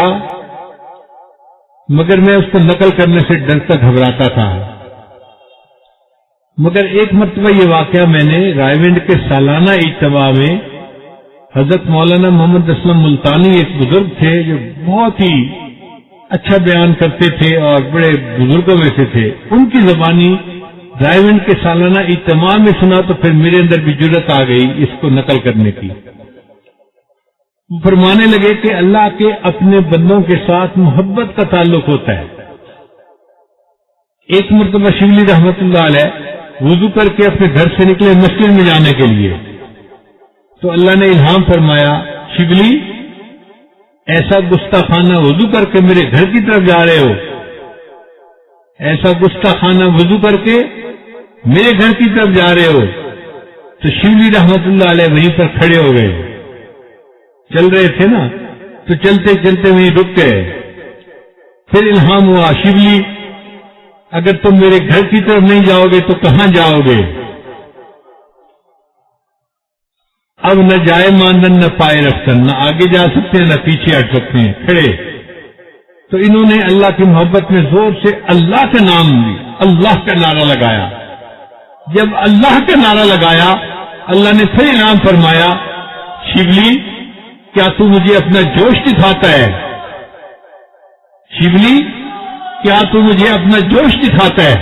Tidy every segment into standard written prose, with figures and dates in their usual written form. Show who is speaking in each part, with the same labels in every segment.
Speaker 1: پڑھا مگر میں اس کو نقل کرنے سے ڈرتا گھبراتا تھا. مگر ایک مرتبہ یہ واقعہ میں نے رائے کے سالانہ اجتماع میں حضرت مولانا محمد اسلم ملتانی ایک بزرگ تھے جو بہت ہی اچھا بیان کرتے تھے اور بڑے بزرگوں میں سے تھے، ان کی زبانی رائے کے سالانہ اجتماع میں سنا تو پھر میرے اندر بھی جرأت آ گئی اس کو نقل کرنے کی. فرمانے لگے کہ اللہ کے اپنے بندوں کے ساتھ محبت کا تعلق ہوتا ہے. ایک مرتبہ شبلی رحمت اللہ علیہ وضو کر کے اپنے گھر سے نکلے مسجد میں جانے کے لیے، تو اللہ نے الہام فرمایا شبلی ایسا گستاخانہ وضو کر کے میرے گھر کی طرف جا رہے ہو، ایسا گستاخانہ وضو کر کے میرے گھر کی طرف جا رہے ہو. تو شبلی رحمت اللہ علیہ وہیں پر کھڑے ہو گئے، چل رہے تھے نا تو چلتے چلتے وہیں رک گئے. پھر الہام ہوا شبلی اگر تم میرے گھر کی طرف نہیں جاؤ گے تو کہاں جاؤ گے؟ اب نہ جائے ماندن نہ پائے رفتن، نہ آگے جا سکتے ہیں نہ پیچھے ہٹ سکتے ہیں، کھڑے. تو انہوں نے اللہ کی محبت میں زور سے اللہ کا نام لی، اللہ کا نعرہ لگایا. جب اللہ کا نعرہ لگایا اللہ نے پھر انعام فرمایا شبلی کیا تو مجھے اپنا جوش دکھاتا ہے؟ شبلی کیا تو مجھے اپنا جوش دکھاتا ہے؟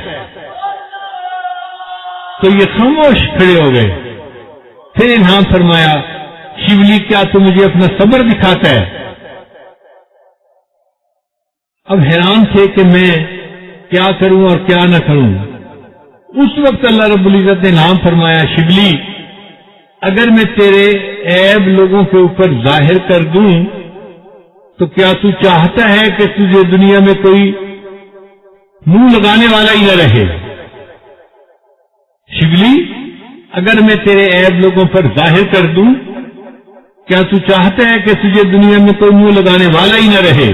Speaker 1: تو یہ خاموش کھڑے ہو گئے. پھر انعام فرمایا شبلی کیا تو مجھے اپنا صبر دکھاتا ہے؟ اب حیران تھے کہ میں کیا کروں اور کیا نہ کروں. اس وقت اللہ رب العزت نے انعام فرمایا شبلی اگر میں تیرے عیب لوگوں کے اوپر ظاہر کر دوں تو کیا تو چاہتا ہے کہ تجھے دنیا میں کوئی منہ لگانے والا ہی نہ رہے؟ شبلی اگر میں تیرے عیب لوگوں پر ظاہر کر دوں کیا تو چاہتا ہے کہ تجھے دنیا میں کوئی منہ لگانے والا ہی نہ رہے؟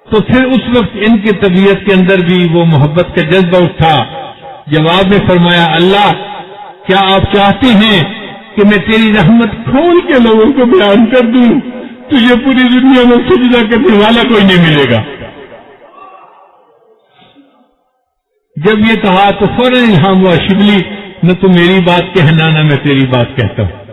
Speaker 1: تو پھر اس وقت ان کی طبیعت کے اندر بھی وہ محبت کا جذبہ اٹھا. جواب میں فرمایا اللہ کیا آپ چاہتے ہیں کہ میں تیری رحمت کھول کے لوگوں کو بیان کر دوں؟ تجھے پوری دنیا میں سجدہ کرنے والا کوئی نہیں ملے گا. جب یہ کہا تو فوراً الہام ہوا شبلی نہ تو میری بات کہنا نہ میں تیری بات کہتا ہوں.